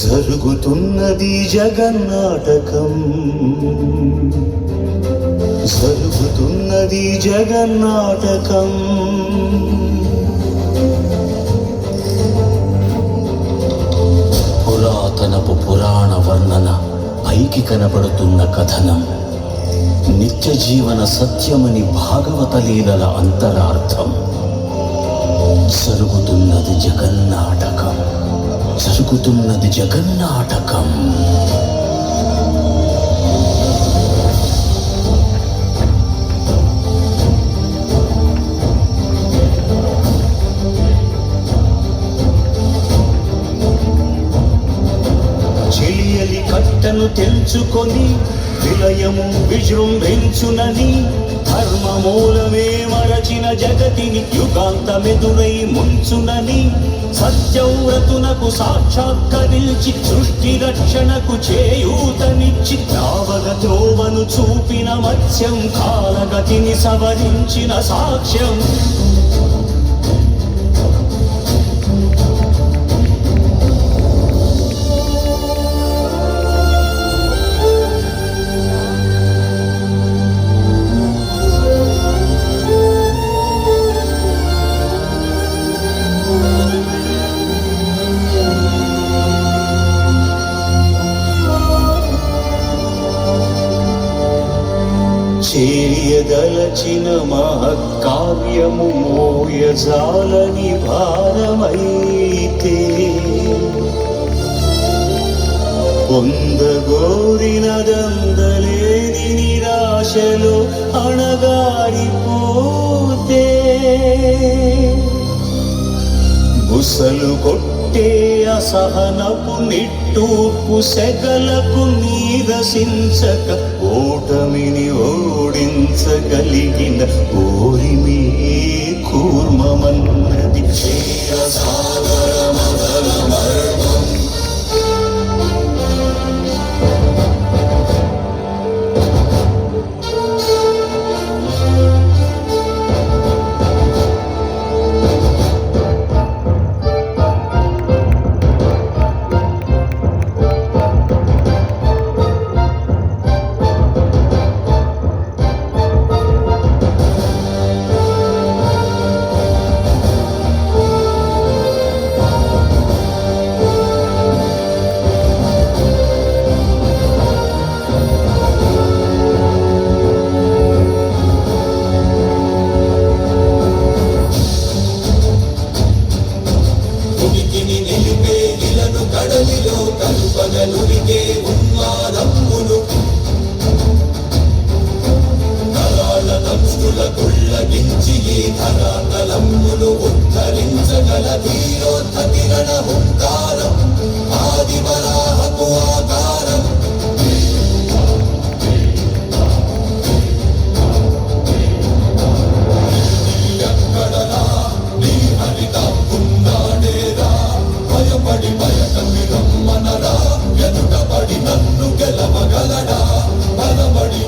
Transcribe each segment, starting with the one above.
జరుగుతున్నది జగన్నాటకం, జరుగుతున్నది జగన్నాటకం. పురాతనపు పురాణ వర్ణన, పైకి కనబడుతున్న కథనం, నిత్య జీవన సత్యమని భాగవత లీలల అంతరార్థం. జరుగుతున్నది జగన్నాటకం, జరుగుతున్నది జగన్నాటకం. చెలియలి కట్టను తెంచుకొని విలయము విజృంభించునని, ధర్మమూలమే మరచిన జగతిని యుగాంతమెదురై ముంచునని, సత్యవ్రతునకు సాక్షాత్కరించి సృష్టి రక్షణకు చేయూతనిచ్చి రావగ త్రోవను చూపిన మత్స్యం, కాలగతిని సవరించిన సాక్ష్యం. చేయదలచిన మహత్కార్యము మోయజాలని భారమైతే, పొందగోరినదందలేని నిరాశలో అణగారిపోతే, బుసలు కొట్టే అసహనపు నిట్టూర్పు సెగలకు నీరసించక ఓటమిని ఓడించగలిగిన ఓరిమే కూర్మమన్నది క్షీరసాగరమగలమర్మం. కలుపగలుగే ఉన్మాదమ్మును, తరాల దంష్టుల కుళ్ళగించి ఈ ధరాతలమ్మును ఉద్ధరించగల ధీరోద్ధతి రణహుంకారం, ఆది వరాహపు ఆకారం. ఎక్కడరా నీ హరిత ఉన్నాడేరా, భయపడి బయటమి రమ్మనరా, ఎదుటపడి నన్ను గెలవగలడా బలపడి.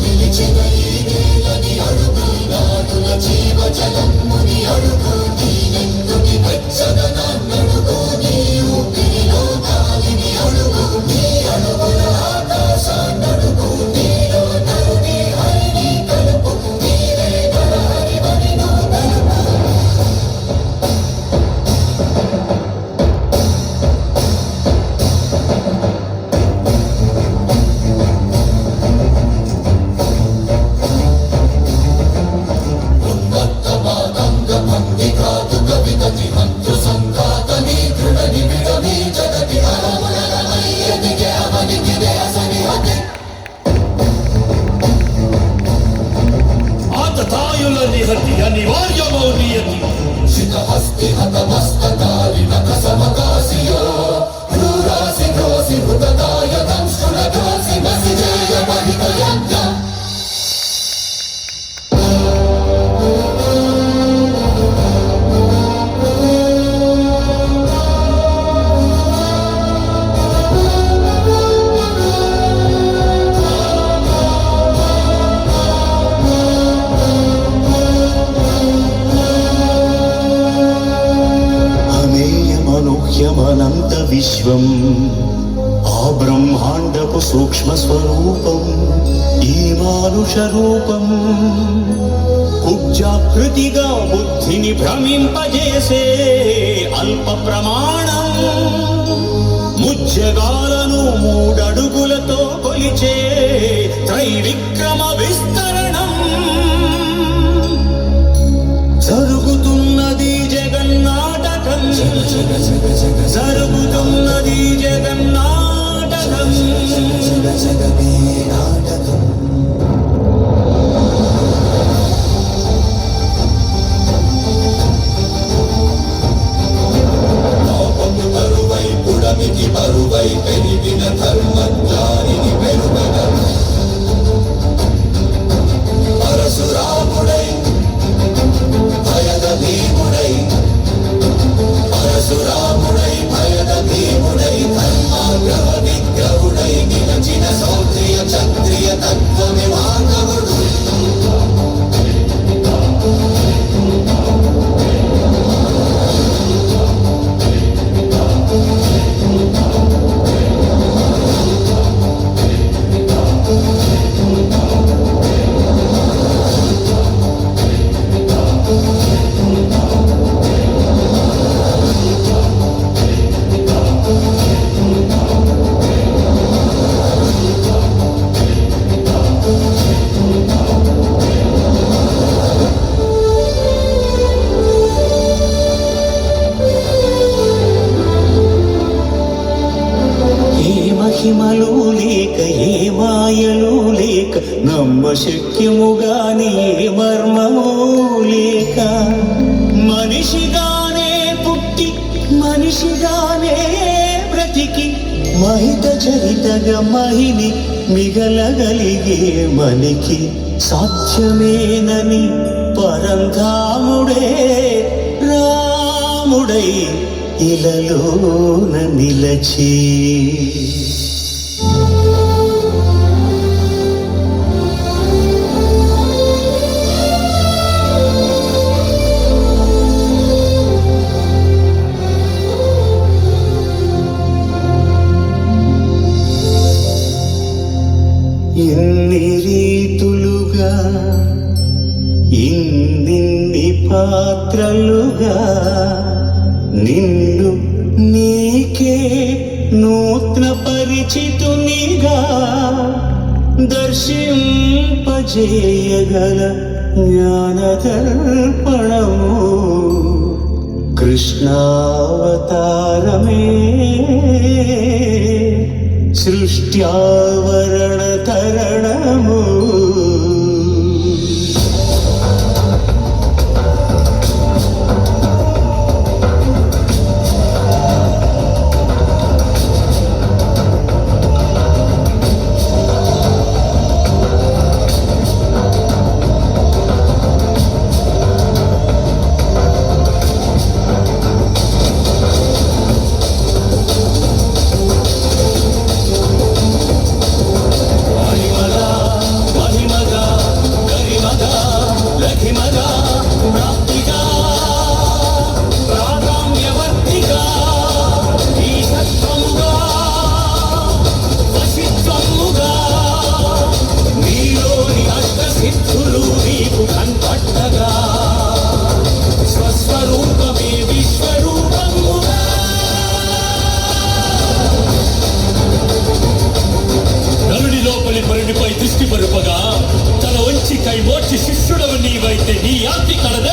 నిలిచిన ఈ నేలని అడుగు, నాటుల జీవజలమ్ముని అడుగు, నీనెందుకి వెచ్చదనాన్నడుగు, నీ ఊపిరిలో గాలిని అడుగు, నీ అడుగుల ఆకాశాన్నడుగు, నీలో నరుని హరిని కలుపు, నీవే బలహరి వనిను కలుపు. ఉన్మత్తమానంగ భంగి కాదు కవితతి హంతు సంఘాతని దృఢ నిబిడమి జగతి హరములమై ఎదిగే అవనికిదే అసని హతి. ఆతతాయుల నిహతి అనివార్యమౌ నియతి, శిఖహస్తి హతమస్తకారి నఖ సమకాసియో, క్రూరాసి క్రోసి హృదదాయ దంష్టుల దోసి బసిజేయ బహిత యజ్ఞం. విశ్వం ఆ బ్రహ్మాండపు సూక్ష్మ స్వరూపం ఈ మానుష రూపం కుబ్జాకృతిగా బుద్ధిని భ్రమింపజేసే అల్ప ప్రమాణం ముజ్జగాలను మూడడుగులతో కొలిచే త్రైవిక్రమ విస్తరణం జరుగుతున్నది జగన్నాటకం జరుగుతున్నది జగన్నాటకం జగమే నాటకం పాపము బరువై పుడమికి బరువై పెరిగిన ధర్మజ్ఞానిని పెరుగన పరశురాముడై భయద భీముడై పరశురాముడై భయద భీముడై ధర్మాగ్రహ విగ్రహుడై నిలచిన సౌత్రియ క్షత్రియ తత్వమి మానవుడు మహిమలు లేక ఏ మాయలు లేక నమ్మశక్యముగాని ఏ మర్మము లేక మనిషిగానే పుట్టి మనిషిగానే బ్రతికి మహిత చరితగా మహిని మిగలగలిగే మనకి సాధ్యమేనని పరంధాముడే రాముడై ఇలలోన నిలచి ఇన్ని రీతులుగా ఇన్ని పాత్రలుగా నిన్ను నీకే నూత్న పరిచితునిగా దర్శింపజేయగల జ్ఞానదర్పణము కృష్ణావతారమే సృష్ట్యావరణ తరణము దృష్టి పరుపగా తన వంచి కై మోర్చి శిష్యుడవు నీవైతే నీ ఆర్తి కడద